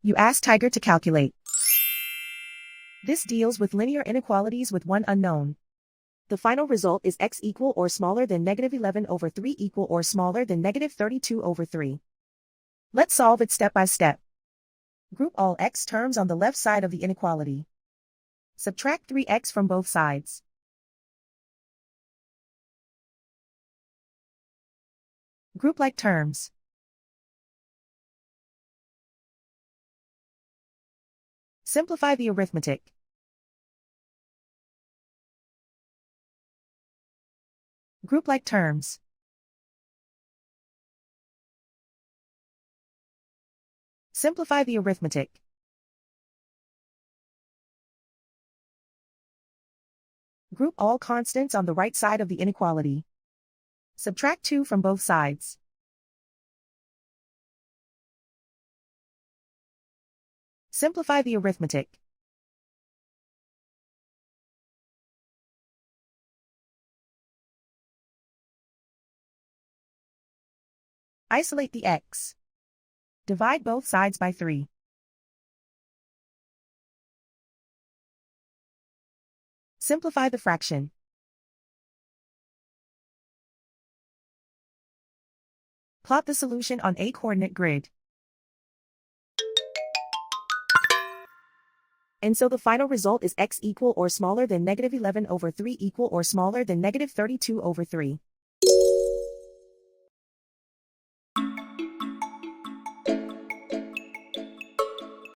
You ask Tiger to calculate. This deals with linear inequalities with one unknown. The final result is x equal or smaller than -11 over 3 equal or smaller than -32 over 3. Let's solve it step by step. Group all x terms on the left side of the inequality. Subtract 3x from both sides. Group like terms. Simplify the arithmetic. Group like terms. Simplify the arithmetic. Group all constants on the right side of the inequality. Subtract 2 from both sides. Simplify the arithmetic. Isolate the x. Divide both sides by 3. Simplify the fraction. Plot the solution on a coordinate grid. And so the final result is x equal or smaller than -11 over 3 equal or smaller than -32 over 3.